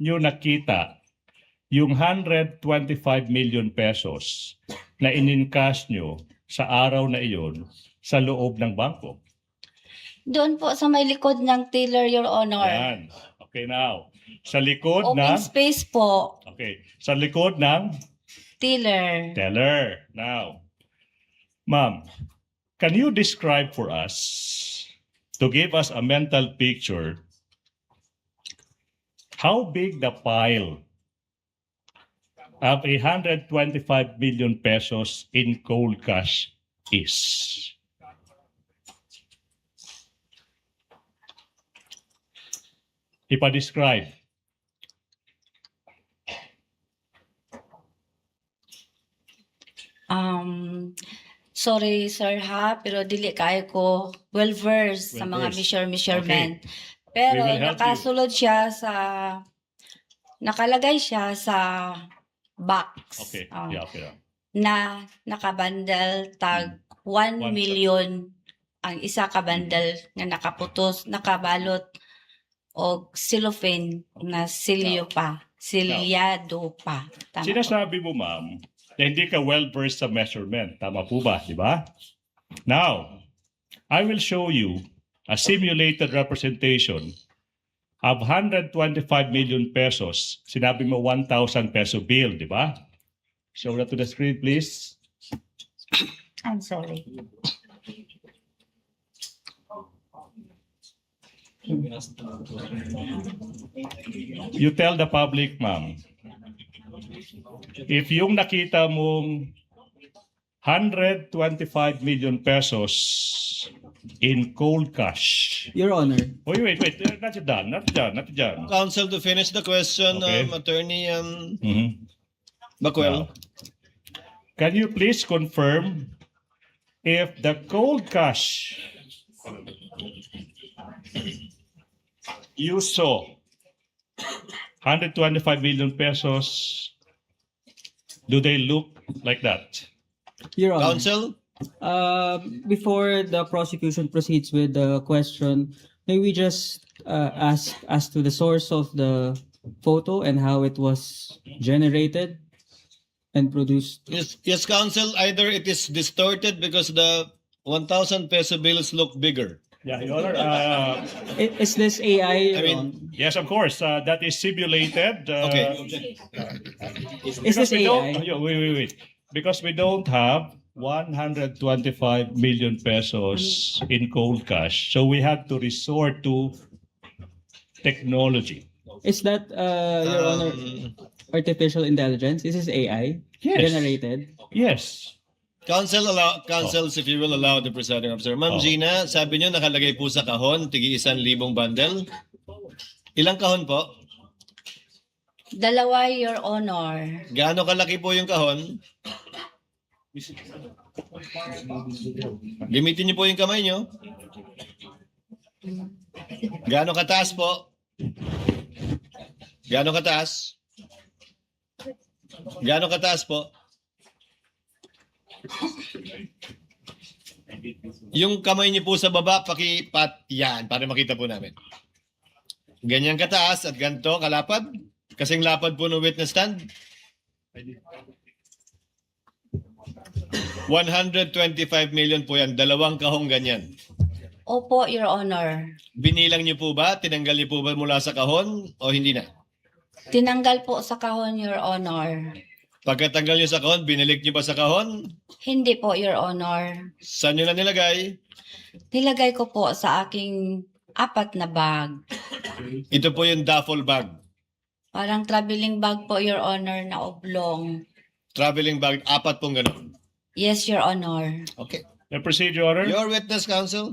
nyo nakita yung 125 million pesos na in-encash nyo sa araw na iyon sa loob ng bangko? Doon po sa may likod ng teller, Your Honor. Yan. Okay, now. Sa likod Open ng... space po, Okay. Sa likod ng teller. teller. Now, ma'am, can you describe for us, to give us a mental picture, how big the pile of 125 million pesos in cold cash is? Ipa-describe. Sorry sir ha, pero dili kayo ko well-versed sa mga Well-versed. measurement. We Pero will help you. nakasulod siya sa, nakalagay siya sa box. Okay. Oh, Yeah, okay. na nakabandal tag 1 One million ang isa ka bundle nga nakaputos, nakabalot og cellophane na silyo pa, silyado pa. Tama po. Sinasabi mo, ma'am, na hindi ka well-versed sa measurement. Tama po ba? Di ba? Now, I will show you a simulated representation of 125 million pesos. Sinabi mo 1,000 peso bill, di ba? Show that to the screen, please. I'm sorry. You tell the public, ma'am, if yung nakita mong 125 million pesos in cold cash. Your Honor, Wait. Not done. Counsel, to finish the question, Okay. Attorney Mhm. Bacuel. Can you please confirm if the cold cash you saw 125 million pesos, do they look like that? Your Honor. Counsel, Before the prosecution proceeds with the question, may we just ask as to the source of the photo and how it was generated and produced? yes, counsel, either it is distorted because the 1,000 peso bills look bigger. Yeah, Your Honor. Is this AI? I mean, Yes, of course. That is simulated. Okay. Is this we don't, AI? wait. Because we don't have 125 million pesos in cold cash. So we had to resort to technology. Is that, Your Honor, artificial intelligence? Is this AI? Yes. Generated? Yes. Counsels, if you will allow the presiding officer. Ma'am Gina, sabi niyo nakalagay po sa kahon, tigi 1,000 bundle. Ilang kahon po? Dalawa, Your Honor. Gaano kalaki po yung kahon? Gamitin niyo po yung kamay niyo. Gaano kataas po? Gaano kataas? Gaano kataas po? Yung kamay niyo po sa baba, pakipat yan para makita po namin. Ganyan kataas at ganito kalapad. Kasing lapad po ng witness stand. 125 million po yan. Dalawang kahong ganyan. Opo, Your Honor. Binilang niyo po ba? Tinanggal niyo po ba mula sa kahon o hindi na? Tinanggal po sa kahon, Your Honor. Pagkatanggal niyo sa kahon, binalik niyo ba sa kahon? Hindi po, Your Honor. Saan niyo na nilagay? Nilagay ko po sa aking 4 na bag. Ito po yung duffel bag. Parang traveling bag po, Your Honor, na oblong. Traveling bag, 4 pong gano'n. Yes, Your Honor. Okay. The procedure order. Your witness, counsel.